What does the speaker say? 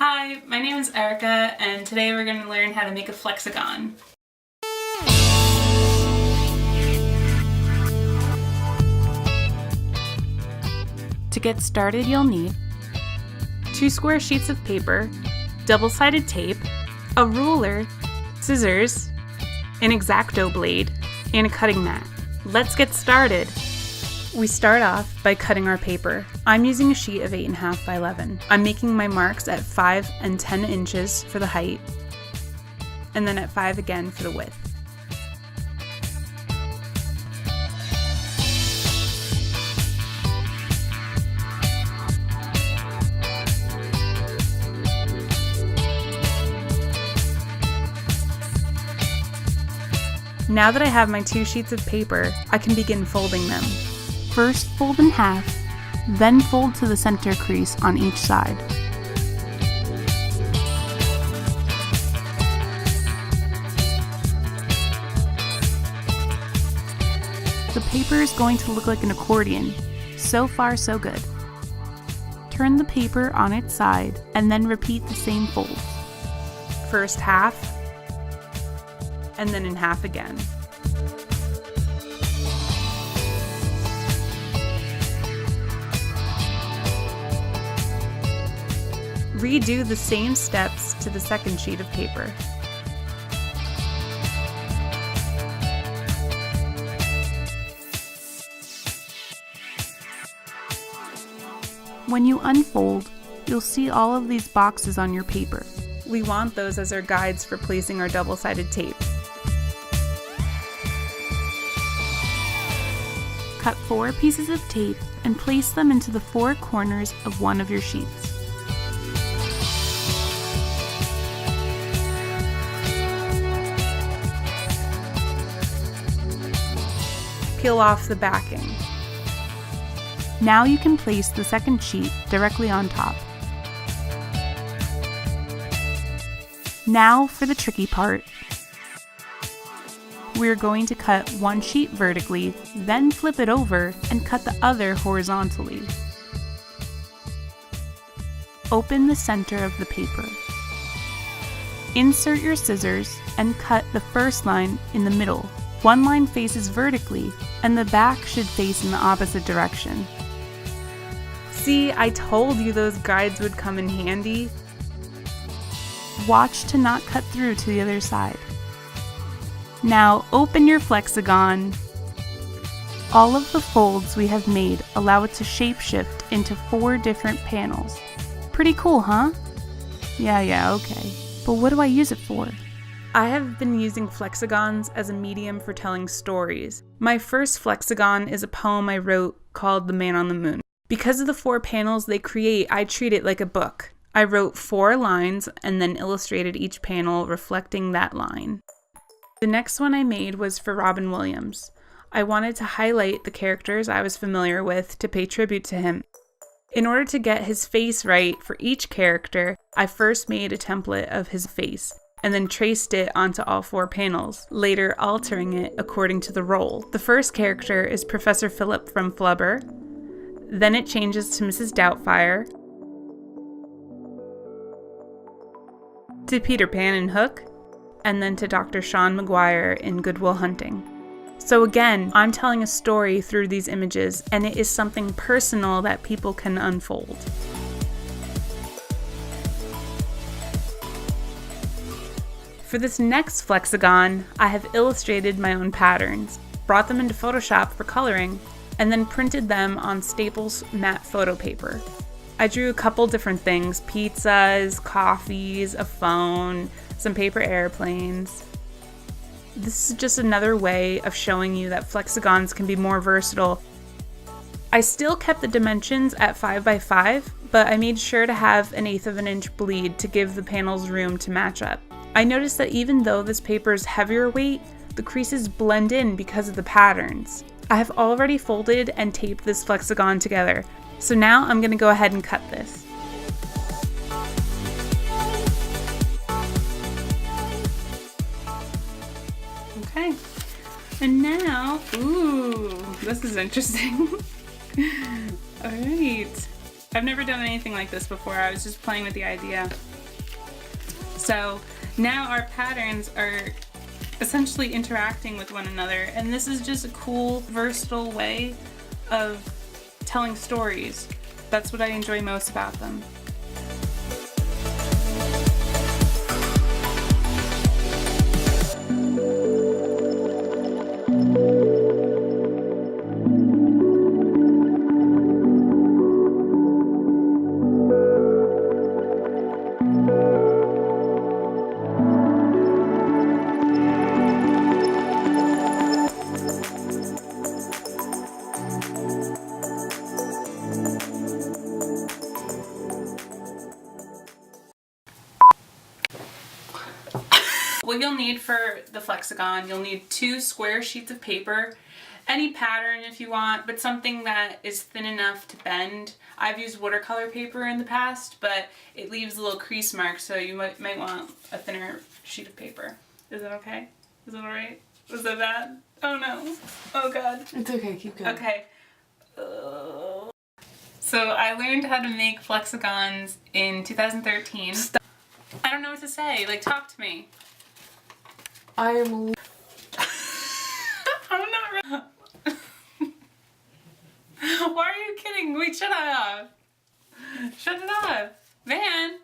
Hi, my name is Erica, and today we're going to learn how to make a flexagon. To get started, you'll need 2 square sheets of paper, double-sided tape, a ruler, scissors, an X-Acto blade, and a cutting mat. Let's get started! We start off by cutting our paper. I'm using a sheet of 8.5 by 11. I'm making my marks at 5 and 10 inches for the height, and then at 5 again for the width. Now that I have my 2 sheets of paper, I can begin folding them. First fold in half, then fold to the center crease on each side. The paper is going to look like an accordion. So far, so good. Turn the paper on its side and then repeat the same fold. First half, and then in half again. Redo the same steps to the second sheet of paper. When you unfold, you'll see all of these boxes on your paper. We want those as our guides for placing our double-sided tape. Cut 4 pieces of tape and place them into the 4 corners of one of your sheets. Peel off the backing. Now you can place the second sheet directly on top. Now for the tricky part. We're going to cut one sheet vertically, then flip it over and cut the other horizontally. Open the center of the paper. Insert your scissors and cut the first line in the middle. One line faces vertically, and the back should face in the opposite direction. See, I told you those guides would come in handy. Watch to not cut through to the other side. Now open your flexagon. All of the folds we have made allow it to shapeshift into 4 different panels. Pretty cool, huh? Yeah, okay. But what do I use it for? I have been using flexagons as a medium for telling stories. My first flexagon is a poem I wrote called The Man on the Moon. Because of the 4 panels they create, I treat it like a book. I wrote 4 lines and then illustrated each panel reflecting that line. The next one I made was for Robin Williams. I wanted to highlight the characters I was familiar with to pay tribute to him. In order to get his face right for each character, I first made a template of his face, and then traced it onto all 4 panels, later altering it according to the role. The first character is Professor Philip from Flubber, then it changes to Mrs. Doubtfire, to Peter Pan in Hook, and then to Dr. Sean McGuire in Good Will Hunting. So again, I'm telling a story through these images, and it is something personal that people can unfold. For this next flexagon, I have illustrated my own patterns, brought them into Photoshop for coloring, and then printed them on Staples matte photo paper. I drew a couple different things: pizzas, coffees, a phone, some paper airplanes. This is just another way of showing you that flexagons can be more versatile. I still kept the dimensions at 5 by 5, but I made sure to have an 1/8 of an inch bleed to give the panels room to match up. I noticed that even though this paper is heavier weight, the creases blend in because of the patterns. I have already folded and taped this flexagon together, so now I'm going to go ahead and cut this. Okay, and now, ooh, this is interesting. Alright, I've never done anything like this before. I was just playing with the idea. So now our patterns are essentially interacting with one another, and this is just a cool, versatile way of telling stories. That's what I enjoy most about them. What you'll need for the Flexagon, you'll need 2 square sheets of paper, any pattern if you want, but something that is thin enough to bend. I've used watercolor paper in the past, but it leaves a little crease mark, so you might want a thinner sheet of paper. Is that okay? Is that alright? Was that bad? Oh no. Oh god. It's okay, keep going. Okay. So I learned how to make Flexagons in 2013. I don't know what to say. Like, talk to me. I am... I'm not... Why are you kidding? Wait, shut up. Shut it off. Van.